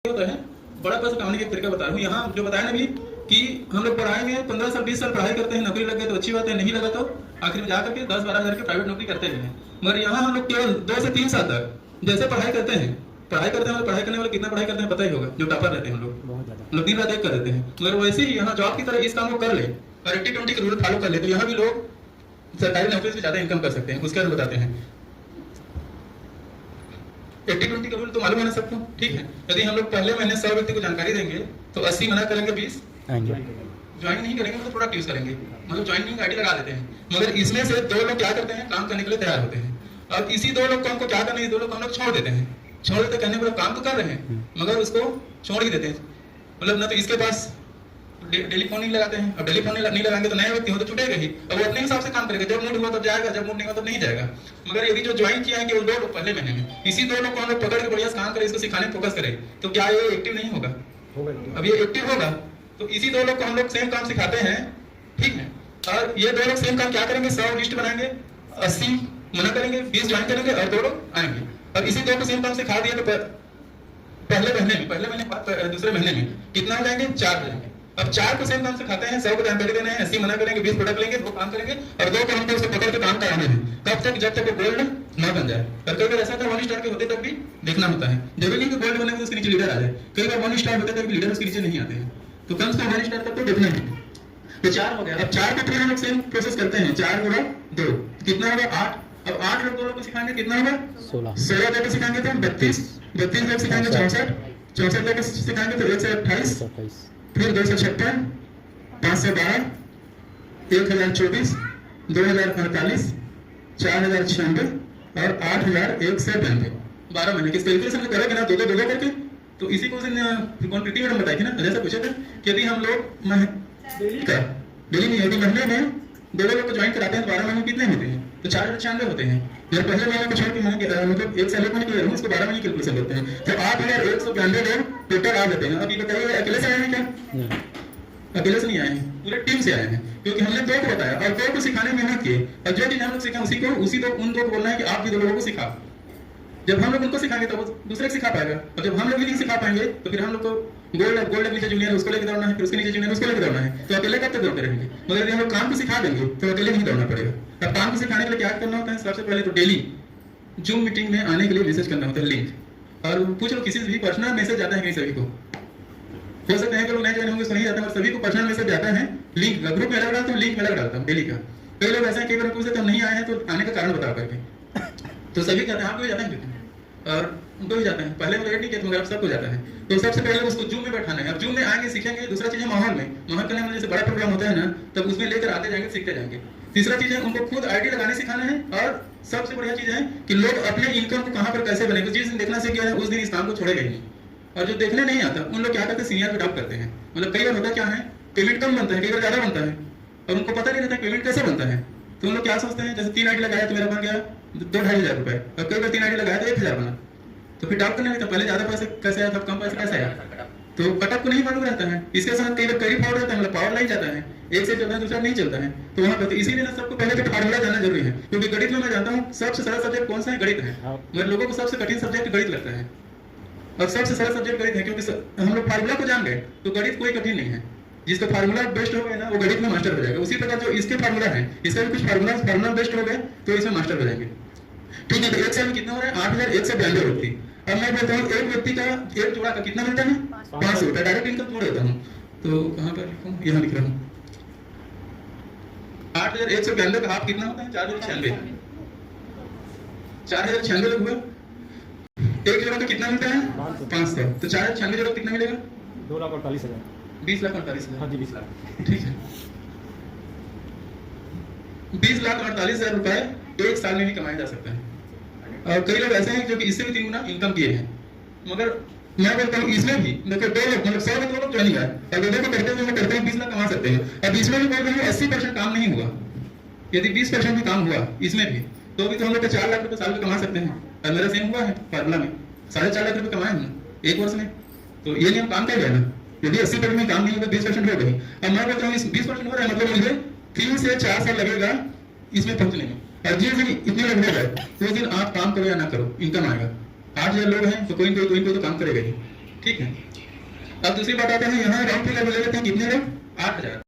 होता है, बड़ा पैसा कमाने का एक तरीका बता रहा हूँ। यहाँ जो बताया ना भी कि हम लोग पढ़ाई में 15 साल 20 साल पढ़ाई करते हैं, नौकरी लग गए तो अच्छी बात है, नहीं लगा तो आखिर में जाकर के 10-12 हज़ार की प्राइवेट नौकरी करते हैं। मगर यहाँ हम लोग केवल 2 से 3 साल तक जैसे पढ़ाई करते हैं पढ़ाई करने वाले कितना पढ़ाई करते हैं पता ही होगा, जो टॉपर रहते हैं हम लोग दिन रात एक कर देते हैं। मगर वैसे ही यहाँ जॉब की तरह इस काम को कर ले और 80-20 के रूल फॉलो कर ले तो यहाँ भी लोग सरकारी नौकरी से ज्यादा इनकम कर सकते हैं। उसके बताते हैं 80-20 का रूल तो मालूम है ना सबको, ठीक है। यदि हम लोग पहले महीने 100 व्यक्ति को जानकारी देंगे तो 80 मना करेंगे, 20 ज्वाइन नहीं करेंगे, मतलब प्रोडक्ट यूज करेंगे, मतलब ज्वाइनिंग आईडी लगा देते हैं। मगर इसमें से 2 लोग क्या करते हैं, काम करने के लिए तैयार होते हैं। अब इसी 2 लोग को हमको क्या करना है, 2 लोग को हम लोग छोड़ देते हैं। छोड़ देते कहने को काम तो कर रहे हैं मगर उसको छोड़ ही देते हैं। मतलब ना तो इसके पास टेलीफोन नहीं लगाते हैं। अब टेलीफोन नहीं लगाएंगे तो नया व्यक्ति हो तो छूटेगा ही, अब वो अपने हिसाब से काम करेगा, जब मूड हुआ तब जाएगा, जब मूड नहीं हुआ तब नहीं जाएगा। मगर यदि जो ज्वाइन किया है कि वो 2 लोग पहले महीने में इसी 2 लोग को हम लोग पकड़ के बढ़िया काम करें, इसको सिखाने फोकस करें तो क्या ये एक्टिव नहीं होगा? अब ये एक्टिव होगा तो इसी 2 लोग को हम लोग सेम काम सिखाते हैं, ठीक है। और ये 2 लोग सेम काम क्या करेंगे, 100 लिस्ट बनाएंगे, 80 मना करेंगे, 20 ज्वाइन करेंगे और 2 लोग आएंगे। अब इसी 2 को सेम काम सिखा दिया तो पहले महीने बाद दूसरे महीने में कितना हो जाएंगे, 4 हो जाएंगे। अब 4 को सेम काम सिखाते हैं, 100 को जानकारी देना है, 80 मना करेंगे, 20 प्रोडक्ट लेंगे, 2 काम करेंगे और 2 को हमको उसको पकड़ के काम कराने हैं। कब तक, जब तक वो गोल्ड ना बन जाए। और कई बार ऐसा था 1 स्टार के होते तक भी देखना होता है, जब भी गोल्ड बने तो उसके नीचे लीडर आ जाए। कई बार 1 स्टार होते तक भी लीडर उसके नीचे नहीं आते हैं, तो कम से कम 1 स्टार तक तो देखना है। तो 4 हो गया। अब 4 के थ्रू हम लोग सेम प्रोसेस करते हैं, 4 होगा 2 कितना होगा 8। अब 8 लोग 2 लोग को सिखाएंगे, कितना होगा 16 लोग को सिखाएंगे तो 32 लोग सिखाएंगे 64 लोग को सिखाएंगे तो 1 से 28, फिर 2 से 56, 5 से 12, 1024, 2048, 4096 और 8001 से 92। 12 महीने किस तरीके से हम करेंगे ना, 2 करके। तो इसी को प्रीति मैडम बताई थी ना, जैसा पूछे थे कि यदि हम लोग डेली नहीं, यदि महीने में 2 लोग को ज्वाइन कराते हैं तो 12 महीने कितने होते हैं, तो 496 होते हैं। जब पहले महीने को छोड़ के मतलब 1 साल 1 महीने के लिए उसको 12 महीने कैलकुलेशन करते हैं तो 8192 लोग टोटल आ जाते हैं। अब ये बताइए अकेले से आए हैं क्या? अकेले से नहीं आए हैं, पूरे टीम से आए हैं, क्योंकि हमने 2 को बताया और 2 को सिखाने में मेहनत की। और जो चीज हम लोग सीखा उसी को उन 2 को बोलना है कि आप भी 2 लोगों को सिखाओ। जब हम लोग उनको सिखाएंगे तो वो दूसरे को सिखा पाएगा, और जब हम लोग भी नहीं सिखा पाएंगे तो फिर हम लोग को गोल्ड नीचे जूनियर उसको लेकर दौड़ना है, फिर उसके नीचे जूनियर उसको लेकर दौड़ना है, तो अकेले कब तक दौड़ते रहेंगे। मगर यदि हम लोग काम को सिखा देंगे तो अकेले नहीं दौड़ना पड़ेगा। अब काम को सिखाने के लिए क्या करना होता है, सबसे पहले तो डेली जूम मीटिंग में आने के लिए मैसेज करना होता है, लिंक। और पूछ लो किसी से भी पर्सनल मैसेज आता है कहीं, सभी को हो सकता है कि लोग नए ज्वाइन होंगे उसको नहीं आता है, सभी को पर्सनल मैसेज आता है। लिंक ग्रुप में अलग डालता हूँ, लिंक में अलग डालता हूँ डेली का। कई लोग ऐसा है, कई बार पूछते हम नहीं आए हैं तो आने का कारण बता करके, तो सभी कहते हैं आपको भी जाता है और उनको भी जाता है। पहले वो रेड नहीं किया मगर अब सबको जाता है। तो सबसे पहले उसको जूम में बैठाना है। अब जूम में आएंगे सीखेंगे। दूसरा चीज है माहौल करने में, जैसे बड़ा प्रोग्राम होता है ना तब उसमें लेकर आते जाएंगे, सीखते जाएंगे। तीसरा चीज है उनको खुद आईडी लगाने सिखाना है। और सबसे बढ़िया चीज है कि लोग अपने इनकम को कहाँ पर कैसे बनेंगे, जिस दिन देखना सीख गया है उस दिन इस काम को छोड़ेगा ही नहीं। और जो देखने नहीं आता उन लोग क्या करते हैं, सीनियर पे डाउट करते हैं। मतलब कई बार होता क्या है, पेमेंट कम बनता है, कई बार ज्यादा बनता है और उनको पता नहीं रहता पेमेंट कैसे बनता है। तो उन लोग क्या सोचते हैं, जैसे 3 आईडी लगाया तो मेरा बन गया 2-2.5 हजार रुपए, और कई बार 3 आईडी लगाया तो 1,000 बना। तो फिर डाउट करने में तो पहले ज्यादा पैसे कैसे आया, तब कम पैसे कैसे आया, तो कटअप को नहीं मालूम रहता है। इसके साथ कई बार करीब फॉर्ड रहता है, मतलब पावर नहीं जाता है, एक से चलता है दूसरा नहीं चलता है। तो वहाँ पर इसीलिए ना सबको पहले तो फार्मूला जानना जरूरी है, क्योंकि गणित में मैं जानता हूँ सबसे सरल सब्जेक्ट कौन सा है, गणित है। मगर लोगों को सबसे कठिन सब्जेक्ट गणित लगता है और सबसे सरल सब्जेक्ट गणित है, क्योंकि हम लोग फार्मूला को जान गए तो गणित कोई कठिन नहीं है। जिसका फार्मूला बेस्ट हो गया ना वो गणित में मास्टर हो जाएगा। उसी प्रकार जो इसके फार्मूला है, इसका भी कुछ फार्मूला बेस्ट हो गए तो इसमें मास्टर हो जाएंगे। ठीक है, तो 1 साल में कितना हो रहा है, 8192 व्यक्ति। अब मैं बोलता हूँ एक व्यक्ति का एक जोड़ा का कितना मिलता है, 500 रुपया। डायरेक्ट इनकम जोड़ देता हूँ, तो कहाँ पर लिखूँ, यहाँ लिख रहा हूँ। 8192 का हाफ कितना होता है, 4096। 4096 लोग हुए, एक जोड़ा का कितना मिलता है 500, तो 4096 जोड़ा कितना मिलेगा, 2,48,000, 20,48,000। हाँ जी 20 लाख। ठीक है, 20,48,000 रुपए 1 साल में भी कमाया जा सकता है। और कई लोग ऐसे हैं जो कि इससे भी 3 गुना इनकम किए हैं। मगर मैं बोलता हूँ इसमें भी देखो 2 लोग मतलब 100 में 2 लोग ज्वाइन है, अगर 2 को करते हैं 20 लाख कमा सकते हैं। अब इसमें भी बोल रहे हैं 80% काम नहीं हुआ, यदि 20% भी काम हुआ इसमें भी तो भी तो हम लोग 4 लाख रुपए साल में कमा सकते हैं। और मेरा सेम हुआ है फार्मूला में, 4.5 लाख रुपए कमाए हमने 1 वर्ष में। तो ये नियम काम कर गया ना, यदि 80% में काम नहीं होगा 20% हो गई। अब मैं बोलता हूँ इस 20% हो रहा है, मतलब मुझे 3 से 4 साल लगेगा इसमें पहुंचने में। और जिस दिन इतने लगने गए तो उस दिन आप काम करो या ना करो इनकम आएगा। 8,000 लोग हैं तो कोई तो काम करेगा ही। ठीक है। अब दूसरी बात आते हैं यहाँ राउंड फिगर ले लेते हैं कितने लोग 8,000।